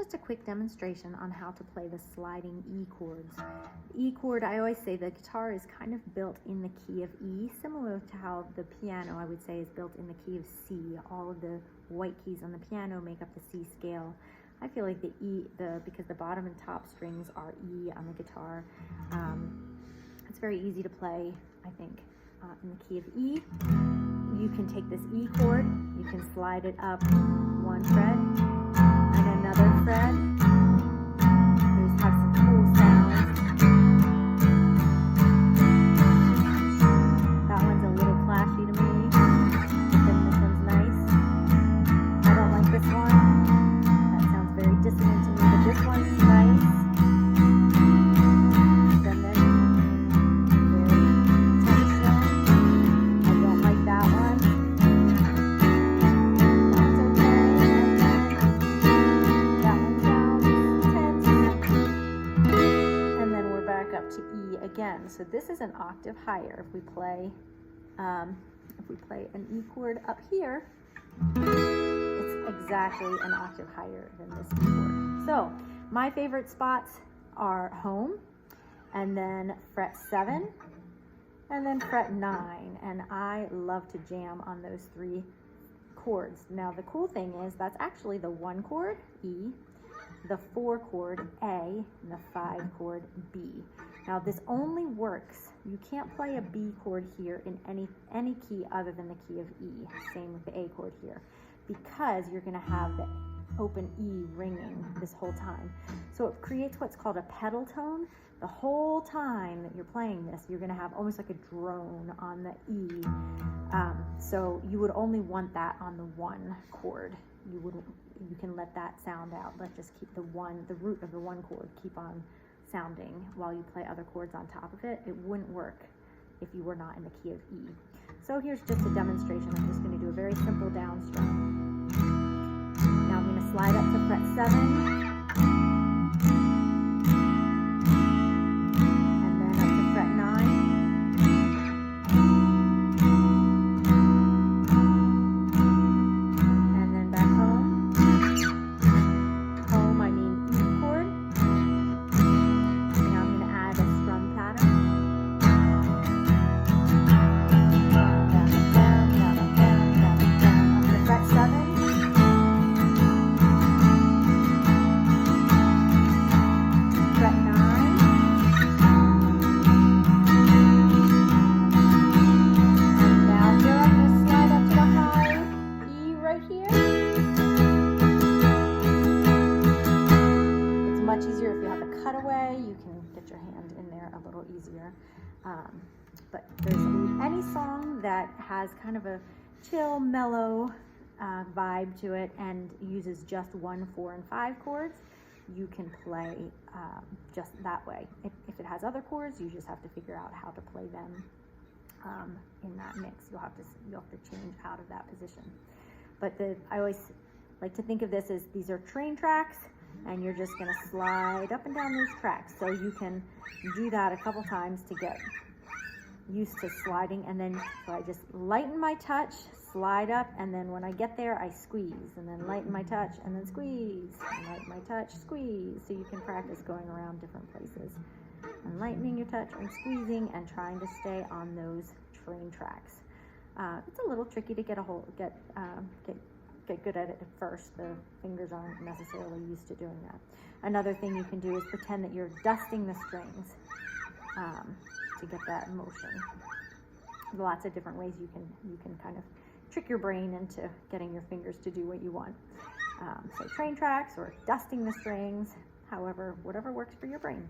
just a quick demonstration on how to play the sliding E chords. The E chord, I always say the guitar is kind of built in the key of E, similar to how the piano, I would say, is built in the key of C. All of the white keys on the piano make up the C scale. I feel like the E, because the bottom and top strings are E on the guitar, it's very easy to play, I think, in the key of E. You can take this E chord, you can slide it up one fret and another fret. These have some cool sounds. That one's a little clashy to me, but then this one's nice. I don't like this one. That sounds very dissonant to me, but this one's nice. Then there's very tension. I don't like that one. Up to E again. So this is an octave higher. If we play an E chord up here, it's exactly an octave higher than this E chord. So my favorite spots are home, and then fret 7, and then fret 9. And I love to jam on those 3 chords. Now the cool thing is that's actually the 1 chord, E, the 4 chord, A, and the 5 chord, B. Now this only works, you can't play a B chord here in any key other than the key of E. Same with the A chord here, because you're gonna have the open E ringing this whole time. So it creates what's called a pedal tone. The whole time that you're playing this, you're gonna have almost like a drone on the E. So you would only want that on the 1 chord. You can let that sound out. Let's just keep the root of the 1 chord, keep on sounding while you play other chords on top of it. It wouldn't work if you were not in the key of E. So here's just a demonstration. I'm just going to do a very simple down strum. Now I'm going to slide up to fret 7, and then up to fret 9. Easier if you have a cutaway, you can get your hand in there a little easier. But there's any song that has kind of a chill, mellow vibe to it and uses just 1, 4, and 5 chords, you can play just that way. If it has other chords, you just have to figure out how to play them in that mix. You'll have to change out of that position. But I always like to think of this as these are train tracks, and you're just going to slide up and down those tracks. So you can do that a couple times to get used to sliding, and then so I just lighten my touch, slide up, and then when I get there I squeeze, and then lighten my touch, and then squeeze, and lighten my touch, squeeze. So you can practice going around different places and lightening your touch and squeezing and trying to stay on those train tracks. It's a little tricky to get good at it at first. The fingers aren't necessarily used to doing that. Another thing you can do is pretend that you're dusting the strings to get that motion. Lots of different ways you can kind of trick your brain into getting your fingers to do what you want. So train tracks or dusting the strings, whatever works for your brain.